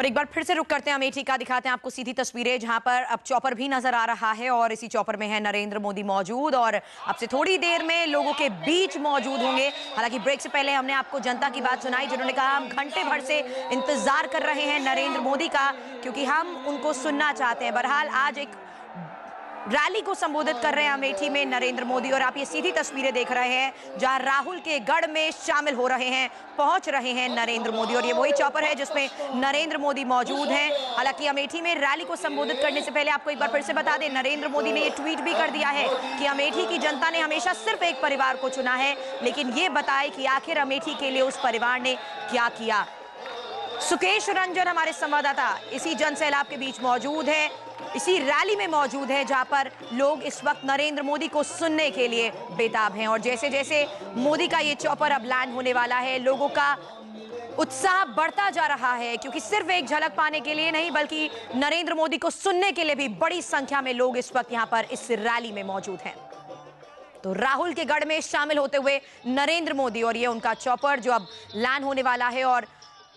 और एक बार फिर से रुक करते हैं अमेठी का, दिखाते हैं आपको सीधी तस्वीरें जहां पर अब चॉपर भी नजर आ रहा है और इसी चॉपर में है नरेंद्र मोदी मौजूद और अब से थोड़ी देर में लोगों के बीच मौजूद होंगे। हालांकि ब्रेक से पहले हमने आपको जनता की बात सुनाई जिन्होंने कहा हम घंटे भर से इंतजार कर रहे हैं नरेंद्र मोदी का क्योंकि हम उनको सुनना चाहते हैं। बहरहाल आज एक रैली को संबोधित कर रहे हैं अमेठी में नरेंद्र मोदी और आप ये सीधी तस्वीरें देख रहे हैं जहां राहुल के गढ़ में शामिल हो रहे हैं, पहुंच रहे हैं नरेंद्र मोदी और ये वही चॉपर है जिसमें नरेंद्र मोदी मौजूद हैं। हालांकि अमेठी में रैली को संबोधित करने से पहले आपको एक बार फिर से बता दें, नरेंद्र मोदी ने ये ट्वीट भी कर दिया है कि अमेठी की जनता ने हमेशा सिर्फ एक परिवार को चुना है, लेकिन ये बताए कि आखिर अमेठी के लिए उस परिवार ने क्या किया। सुकेश रंजन हमारे संवाददाता इसी जन सैलाब के बीच मौजूद है, इसी रैली में मौजूद है जहां पर लोग इस वक्त नरेंद्र मोदी को सुनने के लिए बेताब हैं और जैसे जैसे मोदी का ये चॉपर अब लैंड होने वाला है, लोगों का उत्साह बढ़ता जा रहा है क्योंकि सिर्फ एक झलक पाने के लिए नहीं बल्कि नरेंद्र मोदी को सुनने के लिए भी बड़ी संख्या में लोग इस वक्त यहां पर इस रैली में मौजूद हैं। तो राहुल के गढ़ में शामिल होते हुए नरेंद्र मोदी और ये उनका चॉपर जो अब लैंड होने वाला है और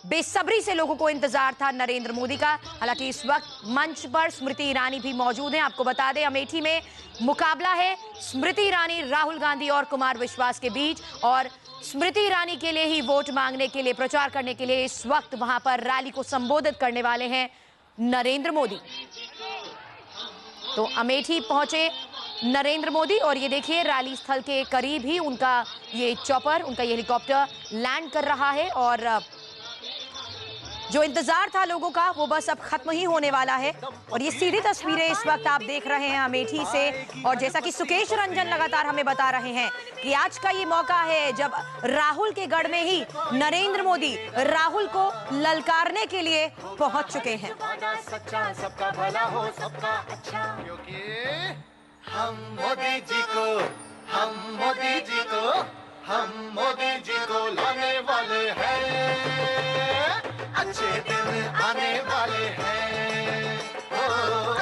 बेसब्री से लोगों को इंतजार था नरेंद्र मोदी का। हालांकि इस वक्त मंच पर स्मृति ईरानी भी मौजूद हैं। आपको बता दें अमेठी में मुकाबला है स्मृति ईरानी, राहुल गांधी और कुमार विश्वास के बीच और स्मृति ईरानी के लिए ही वोट मांगने के लिए, प्रचार करने के लिए इस वक्त वहां पर रैली को संबोधित करने वाले हैं नरेंद्र मोदी। तो अमेठी पहुंचे नरेंद्र मोदी और ये देखिए रैली स्थल के करीब ही उनका ये चॉपर, उनका ये हेलीकॉप्टर लैंड कर रहा है और जो इंतजार था लोगों का वो बस अब खत्म ही होने वाला है। और ये सीधी तस्वीरें इस वक्त आप देख रहे हैं अमेठी से और जैसा कि सुकेश रंजन लगातार हमें बता रहे हैं कि आज का ये मौका है जब राहुल के गढ़ में ही नरेंद्र मोदी राहुल को ललकारने के लिए पहुंच चुके हैं। सबका भला हो, सबका अच्छा, क्योंकि हम मोदी जी को, हम मोदी जी को, हम मोदी जी को लाने वाले हैं, अच्छे दिन आने वाले हैं।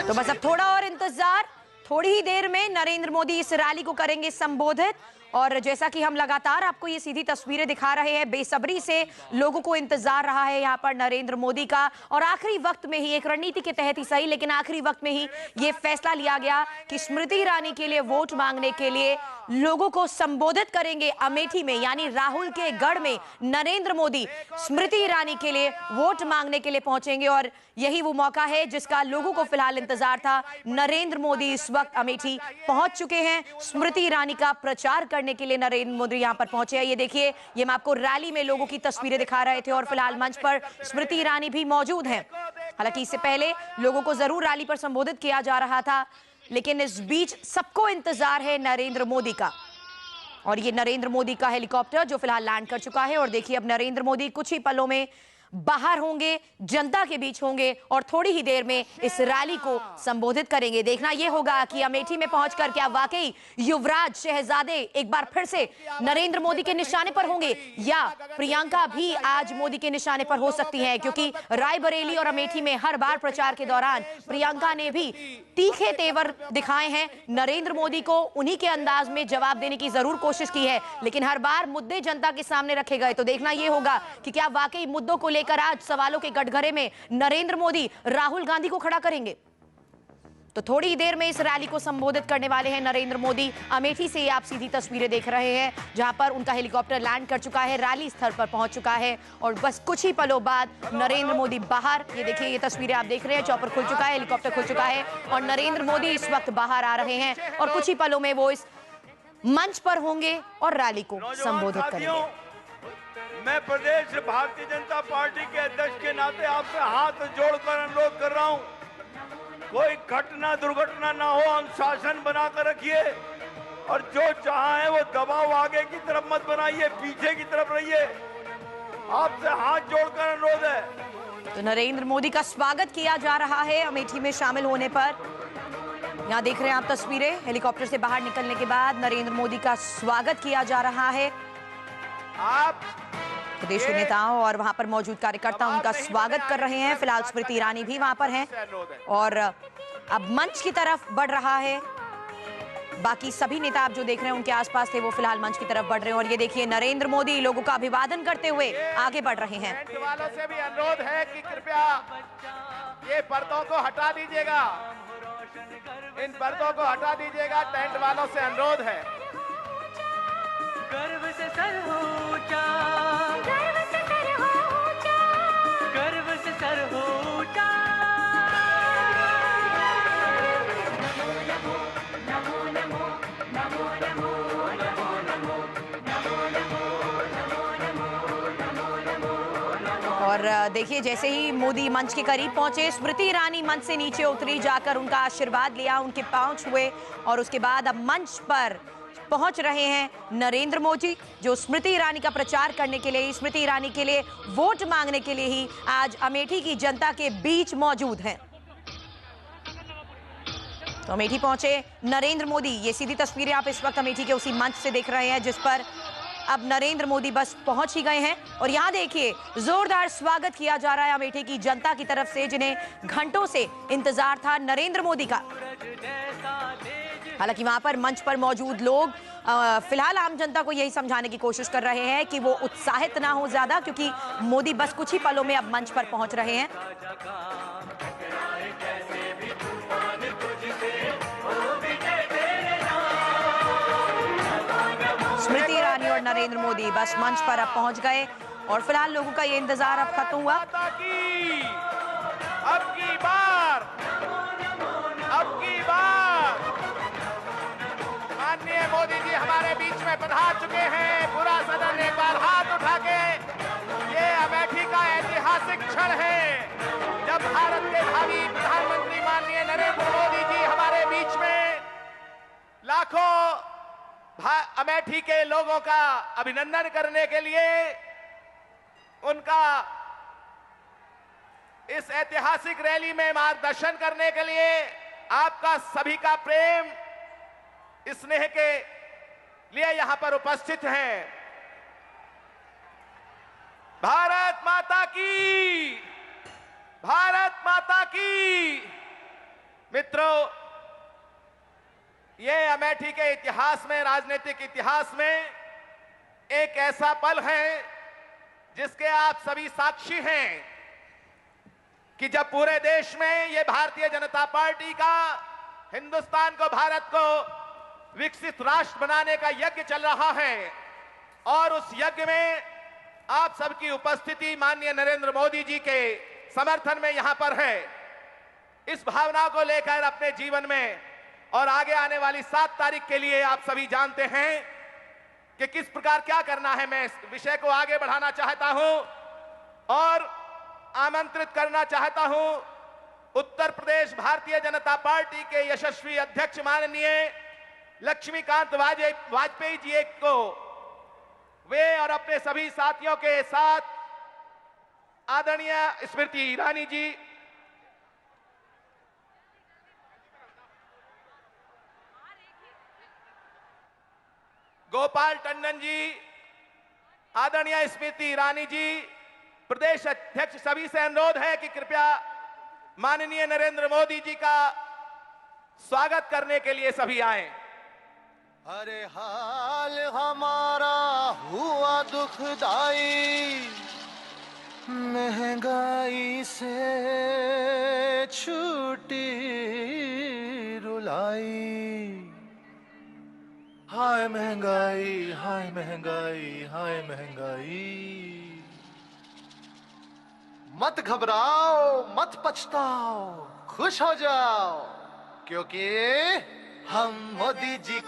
तो बस अब थोड़ा और इंतजार, थोड़ी ही देर में नरेंद्र मोदी इस रैली को करेंगे संबोधित और जैसा कि हम लगातार आपको ये सीधी तस्वीरें दिखा रहे हैं, बेसब्री से लोगों को इंतजार रहा है यहाँ पर नरेंद्र मोदी का और आखिरी वक्त में ही, एक रणनीति के तहत ही सही लेकिन आखिरी वक्त में ही ये फैसला लिया गया कि स्मृति ईरानी के लिए वोट मांगने के लिए लोगों को संबोधित करेंगे अमेठी में, यानी राहुल के गढ़ में नरेंद्र मोदी स्मृति ईरानी के लिए वोट मांगने के लिए पहुंचेंगे और यही वो मौका है जिसका लोगों को फिलहाल इंतजार था। नरेंद्र मोदी इस वक्त अमेठी पहुंच चुके हैं, स्मृति ईरानी का प्रचार करने के लिए नरेंद्र मोदी यहां पर पहुंचे हैं। ये देखिए, ये मैं आपको रैली में लोगों की तस्वीरें दिखा रहे थे और फिलहाल मंच पर स्मृति ईरानी भी मौजूद हैं। हालांकि इससे पहले लोगों को जरूर रैली पर संबोधित किया जा रहा था लेकिन इस बीच सबको इंतजार है नरेंद्र मोदी का और ये नरेंद्र मोदी का हेलीकॉप्टर जो फिलहाल लैंड कर चुका है और देखिए अब नरेंद्र मोदी कुछ ही पलों में बाहर होंगे, जनता के बीच होंगे और थोड़ी ही देर में इस रैली को संबोधित करेंगे। देखना यह होगा कि अमेठी में पहुंचकर क्या वाकई युवराज शहजादे एक बार फिर से नरेंद्र मोदी के निशाने पर होंगे या प्रियंका भी आज मोदी के निशाने पर हो सकती हैं, क्योंकि रायबरेली और अमेठी में हर बार प्रचार के दौरान प्रियंका ने भी तीखे तेवर दिखाए हैं। नरेंद्र मोदी को उन्हीं के अंदाज में जवाब देने की जरूर कोशिश की है लेकिन हर बार मुद्दे जनता के सामने रखे गए। तो देखना यह होगा कि क्या वाकई मुद्दों को लेकर आज सवालों के कटघरे में नरेंद्र मोदी राहुल गांधी को खड़ा करेंगे। तो थोड़ी ही देर में इस रैली को संबोधित करने वाले हैं नरेंद्र मोदी। अमेठी से आप सीधी तस्वीरें देख रहे हैं जहां पर उनका हेलीकॉप्टर लैंड कर चुका है, रैली स्थल पर पहुंच चुका है और बस कुछ ही पलों बाद नरेंद्र मोदी बाहर, ये देखिए ये तस्वीरें आप देख रहे हैं, चॉपर खुल चुका है, हेलीकॉप्टर खुल चुका है और नरेंद्र मोदी इस वक्त बाहर आ रहे हैं और कुछ ही पलों में वो इस मंच पर होंगे और रैली को संबोधित करेंगे। मैं प्रदेश भारतीय जनता पार्टी के अध्यक्ष के नाते आपसे हाथ जोड़कर अनुरोध कर रहा हूं, कोई घटना दुर्घटना ना हो, अनुशासन बनाकर रखिए और जो चाहा है वो दबाव आगे की तरफ मत बनाइए, पीछे की तरफ रहिए। आपसे हाथ जोड़कर अनुरोध है। तो नरेंद्र मोदी का स्वागत किया जा रहा है अमेठी में शामिल होने पर। यहाँ देख रहे हैं आप तस्वीरें, हेलीकॉप्टर से बाहर निकलने के बाद नरेंद्र मोदी का स्वागत किया जा रहा है। आप प्रदेश के नेताओं और वहां पर मौजूद कार्यकर्ता उनका स्वागत कर रहे हैं। फिलहाल स्मृति ईरानी भी वहां पर हैं और अब मंच की तरफ बढ़ रहा है। बाकी सभी नेता आप जो देख रहे हैं उनके आसपास थे वो फिलहाल मंच की तरफ बढ़ रहे हैं और ये देखिए नरेंद्र मोदी लोगों का अभिवादन करते हुए आगे बढ़ रहे हैं। वालों से भी अनुरोध है कि कृपया ये पर्दों को हटा दीजिएगा, इन पर्दों को हटा दीजिएगा, टेंट वालों से अनुरोध है। गर्व से सर हो ऊंचा, गर्व से सर हो ऊंचा, गर्व से सर हो ऊंचा। नमो नमो नमो नमो नमो नमो नमो नमो नमो नमो नमो नमो। और देखिए, जैसे ही मोदी मंच के करीब पहुंचे, स्मृति ईरानी मंच से नीचे उतरी, जाकर उनका आशीर्वाद लिया, उनके पांव छुए और उसके बाद अब मंच पर पहुंच रहे हैं नरेंद्र मोदी, जो स्मृति ईरानी का प्रचार करने के लिए, स्मृति ईरानी के लिए वोट मांगने के लिए ही आज अमेठी की जनता के बीच मौजूद हैं। तो अमेठी पहुंचे नरेंद्र मोदी। ये सीधी तस्वीरें आप इस वक्त अमेठी के उसी मंच से देख रहे हैं जिस पर अब नरेंद्र मोदी बस पहुंच ही गए हैं। और यहां देखिए, जोरदार स्वागत किया जा रहा है अमेठी की जनता की तरफ से, जिन्हें घंटों से इंतजार था नरेंद्र मोदी का। हालांकि वहां पर मंच पर मौजूद लोग फिलहाल आम जनता को यही समझाने की कोशिश कर रहे हैं कि वो उत्साहित ना हो ज्यादा, क्योंकि मोदी बस कुछ ही पलों में अब मंच पर पहुंच रहे हैं। स्मृति ईरानी और नरेंद्र मोदी बस मंच पर अब पहुंच गए और फिलहाल लोगों का ये इंतजार अब खत्म हुआ। अब की बार माननीय मोदी जी हमारे बीच में पधार चुके हैं। पूरा सदन एक बार हाथ उठा के, ये अमेठी का ऐतिहासिक क्षण है जब भारत के भावी प्रधानमंत्री माननीय नरेंद्र मोदी जी हमारे बीच में लाखों अमेठी के लोगों का अभिनंदन करने के लिए, उनका इस ऐतिहासिक रैली में मार्गदर्शन करने के लिए आपका सभी का प्रेम, स्नेह के लिए यहां पर उपस्थित हैं। भारत माता की, भारत माता की। मित्रों, ये अमेठी के इतिहास में, राजनीतिक इतिहास में एक ऐसा पल है जिसके आप सभी साक्षी हैं कि जब पूरे देश में ये भारतीय जनता पार्टी का हिंदुस्तान को, भारत को विकसित राष्ट्र बनाने का यज्ञ चल रहा है और उस यज्ञ में आप सबकी उपस्थिति माननीय नरेंद्र मोदी जी के समर्थन में यहां पर है। इस भावना को लेकर अपने जीवन में और आगे आने वाली 7 तारीख के लिए आप सभी जानते हैं कि किस प्रकार क्या करना है। मैं इस विषय को आगे बढ़ाना चाहता हूं और आमंत्रित करना चाहता हूं उत्तर प्रदेश भारतीय जनता पार्टी के यशस्वी अध्यक्ष माननीय लक्ष्मीकांत वाजपेयी जी को, वे और अपने सभी साथियों के साथ आदरणीय स्मृति ईरानी जी, गोपाल टंडन जी, आदरणीय स्मृति ईरानी जी, प्रदेश अध्यक्ष, सभी से अनुरोध है कि कृपया माननीय नरेंद्र मोदी जी का स्वागत करने के लिए सभी आए। अरे हाल हमारा हुआ दुखदाई, महंगाई से छूटी रुलाई। हाय महंगाई, हाय महंगाई, हाय महंगाई। मत घबराओ, मत पछताओ, खुश हो जाओ, क्योंकि हम मोदी जी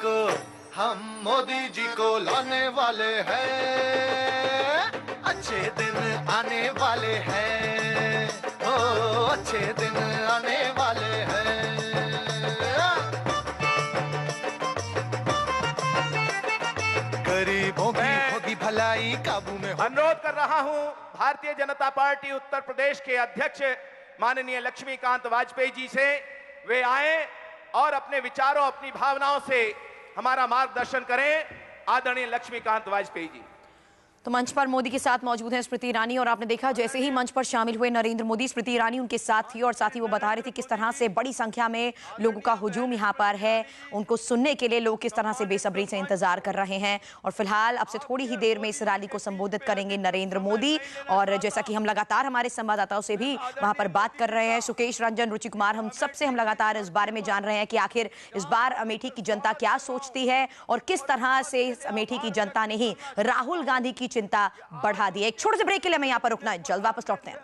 को लाने वाले हैं। अच्छे दिन आने वाले हैं, ओ अच्छे दिन आने वाले हैं। गरीबों की होगी भलाई काबू में। अनुरोध कर रहा हूं भारतीय जनता पार्टी उत्तर प्रदेश के अध्यक्ष माननीय लक्ष्मीकांत वाजपेयी जी से, वे आए और अपने विचारों, अपनी भावनाओं से हमारा मार्गदर्शन करें। आदरणीय लक्ष्मीकांत वाजपेयी जी। तो मंच पर मोदी के साथ मौजूद हैं स्मृति ईरानी और आपने देखा जैसे ही मंच पर शामिल हुए नरेंद्र मोदी, स्मृति ईरानी उनके साथ थी और साथ ही वो बता रही थी किस तरह से बड़ी संख्या में लोगों का हुजूम यहाँ पर है। उनको सुनने के लिए लोग किस तरह से बेसब्री से इंतजार कर रहे हैं और फिलहाल अब से थोड़ी ही देर में इस रैली को संबोधित करेंगे नरेंद्र मोदी। और जैसा कि हम लगातार हमारे संवाददाताओं से भी वहां पर बात कर रहे हैं, सुकेश रंजन, रुचि कुमार, हम सबसे हम लगातार इस बारे में जान रहे हैं कि आखिर इस बार अमेठी की जनता क्या सोचती है और किस तरह से अमेठी की जनता ने ही राहुल गांधी की चिंता बढ़ा दी है। एक छोटे से ब्रेक के लिए मैं यहाँ पर रुकना है, जल्द वापस लौटते हैं।